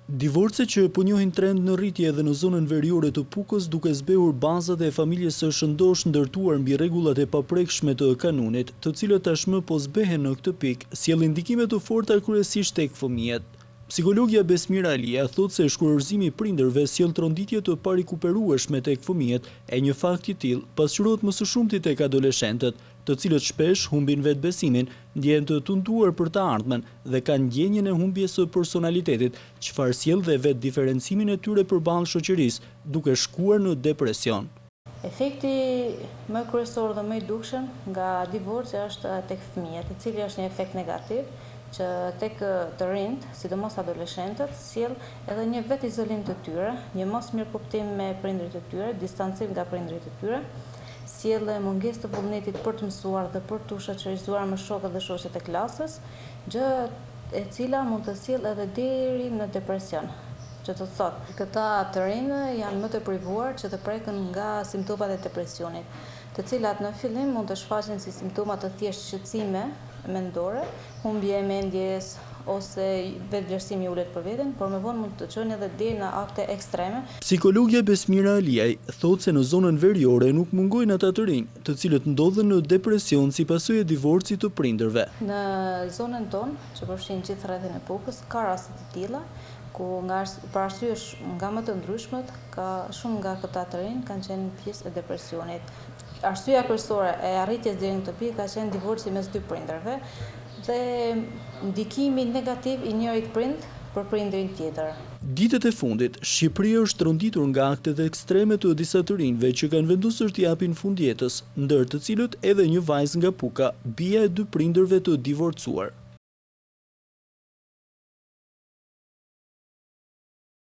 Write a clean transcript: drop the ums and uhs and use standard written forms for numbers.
Divorce që po njohin trend në rritje edhe në zonën veriore të Pukës, duke zbehur bazat e familjes së shëndosh ndërtuar mbi rregullat e paprekshme të kanunit, të cilët tashmë po zbehen në këtë pikë, sjellin ndikime të forta kryesisht tek fëmijët. Psikologja Besmira Alia thotë se shkurorzimi i prindërve sjell tronditje të parikuperueshme tek fëmijët, e një fakt i tillë pasqyrohet më së shumti tek adoleshentët, të cilët shpesh humbin vetbesimin, ndjehen të tunduar për të ardhmen dhe kanë ndjenjen e humbjes së personalitetit, çfarë sjell dhe vetë diferencimin e tyre përballë shoqërisë, duke shkuar në depresion. Efekti më kryesor dhe më i dukshëm nga divorci është tek fëmijët, i cili është një efekt negativ që tek të rinjt, sidomos adoleshentët, sjell edhe një vetë izolim të tyre, një mos mirëkuptim me prindërit e tyre, distancim nga prindërit e tyre, sjell mungesë të vullnetit për të mësuar dhe për të shoqërizuar me shokët dhe shoqet e klasës, gjë e cila mund të sjell edhe deri në depresion. Që të thotë, këta të rinj janë më të privuar që të preken nga simptomat e depresionit, të cilat në fillim mund të shfaqen si simptoma të thjeshtë shqetësime mendore, humbje e mendjes ose vetëvlerësimi i ulët për veten, por më vonë mund të çojnë edhe deri në akte ekstreme. Psikologja Besmira Aliaj thotë se në zonën veriore nuk mungojnë ata të rinj, të cilët ndodhen në depresion si pasojë e divorcit të prindërve. Në zonën tonë, që përfshin gjithë rrethin e Pukës, ka raste të tilla ku për arsye nga më të ndryshmet, shumë nga këta të rinj kanë qenë pjesë e depresionit. Arsyeja kryesore e arritjes deri në këtë pikë ka qenë divorci mes dy prindërve dhe ndikimi negativ i njërit prind për prindërin tjetër. Ditët e fundit, Shqipëria është tronditur nga aktet ekstreme të disa të rinjve që kanë vendosur t'i japin fundjetës, ndër të cilët edhe një vajzë nga Puka, bija e dy prindërve të divorcuar.